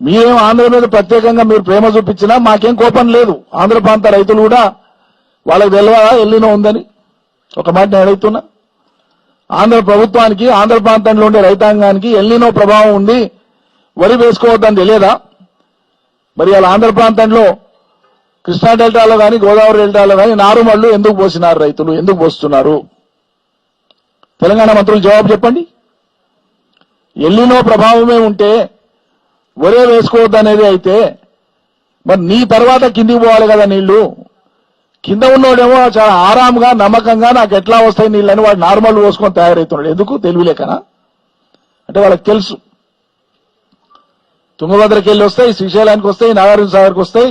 మీరేం ఆంధ్ర మీద ప్రత్యేకంగా మీరు ప్రేమ చూపించినా మాకేం కోపం లేదు. ఆంధ్ర ప్రాంత రైతులు కూడా వాళ్ళకి తెలియదా ఎల్లినో ఉందని? ఒక మాట నేను అడుగుతున్నా. ఆంధ్ర ప్రభుత్వానికి ఆంధ్ర ప్రాంతంలో ఉండే రైతాంగానికి ఎల్లినో ప్రభావం ఉంది, వరి వేసుకోవద్దని తెలియదా? మరి అలా ఆంధ్ర ప్రాంతంలో కృష్ణా డెల్టాలో కానీ గోదావరి డెల్టాలో కానీ నారుమళ్లు ఎందుకు పోసినారు రైతులు? ఎందుకు పోస్తున్నారు? తెలంగాణ మంత్రులు జవాబు చెప్పండి. ఎల్లినో ప్రభావమే ఉంటే వరే వేసుకోవద్దనేది అయితే మరి నీ తర్వాత కిందికి పోవాలి కదా నీళ్లు. కింద ఉన్నోడేమో చాలా ఆరాంగా నమ్మకంగా నాకు ఎట్లా వస్తాయి నీళ్ళని వాడు నార్మల్ పోసుకొని తయారవుతున్నాడు. ఎందుకు? తెలివిలేకనా? అంటే వాళ్ళకి తెలుసు తుంగభద్రకి వెళ్ళి వస్తాయి, శ్రీశైలానికి వస్తాయి, నాగార్జున సాగర్కి వస్తాయి,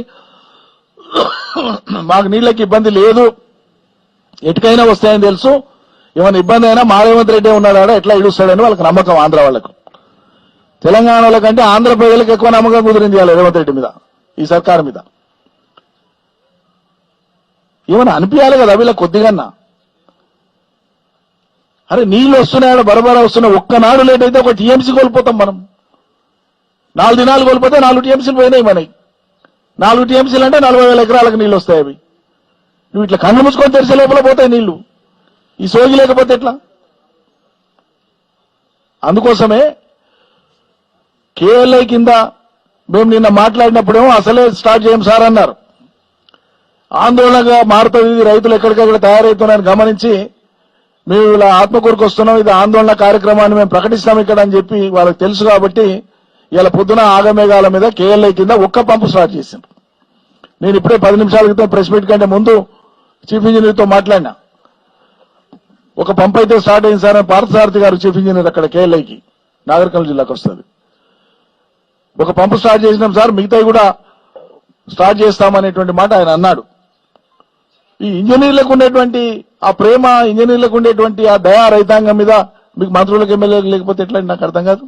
మాకు నీళ్ళకి ఇబ్బంది లేదు, ఎటుకైనా వస్తాయని తెలుసు. ఏమైనా ఇబ్బంది అయినా మా రేవంత్ రెడ్డి ఉన్నాడా ఎట్లా ఇడుస్తాడని వాళ్ళకి నమ్మకం. ఆంధ్ర వాళ్ళకు తెలంగాణ వాళ్ళకంటే ఆంధ్ర ప్రజలకు ఎక్కువ నమ్మకం కుదిరింది రేవంత్ రెడ్డి మీద, ఈ సర్కారు మీద. ఏమైనా అనిపించాలి కదా వీళ్ళ కొద్దిగన్నా. అరే నీళ్లు వస్తున్నాయో బరబరా వస్తున్నాయి, ఒక్కనాడు లేట్ అయితే ఒక టీఎంసీ కోల్పోతాం మనం. 4 దినాలు కోల్పోతే 4 టీఎంసీలు పోయినాయి మనకి. 4 టీఎంసీలు అంటే 40,000 ఎకరాలకు నీళ్లు వస్తాయి. అవి నువ్వు ఇట్లా కళ్ళు మూసుకొని తెరిచే లోపల పోతాయి నీళ్లు. ఈ సోగి లేకపోతే ఎట్లా? అందుకోసమే కేఎల్ఐ కింద మేము నిన్న మాట్లాడినప్పుడేమో అసలే స్టార్ట్ చేయం సార్ అన్నారు. ఆందోళనగా మారుతుంది, రైతులు ఎక్కడికక్కడ తయారవుతున్నారని గమనించి మేము ఇలా ఆత్మకూరుకు వస్తున్నాం, ఇది ఆందోళన కార్యక్రమాన్ని మేము ప్రకటిస్తాం ఇక్కడ అని చెప్పి వాళ్ళకి తెలుసు. కాబట్టి ఇలా పొద్దున ఆగమేఘాల మీద కేఎల్ఐ కింద ఒక్క పంపు స్టార్ట్ చేసింది. నేను ఇప్పుడే 10 నిమిషాల క్రితం ప్రెస్ మీట్ కంటే ముందు చీఫ్ ఇంజనీర్తో మాట్లాడినా. ఒక పంపు అయితే స్టార్ట్ అయింది సార్ అని పార్థసారథి గారు చీఫ్ ఇంజనీర్ అక్కడ కేఎల్ఐకి నాగర్కర్నూలు జిల్లాకు వస్తుంది. ఒక పంపు స్టార్ట్ చేసినాం సార్, మిగతాయి కూడా స్టార్ట్ చేస్తామనేటువంటి మాట ఆయన అన్నాడు. ఈ ఇంజనీర్లకు ఉండేటువంటి ఆ ప్రేమ, ఇంజనీర్లకు ఉండేటువంటి ఆ దయా రైతాంగం మీద మీకు మంత్రులకు ఎమ్మెల్యేలకు లేకపోతే ఎట్లా నాకు అర్థం కాదు.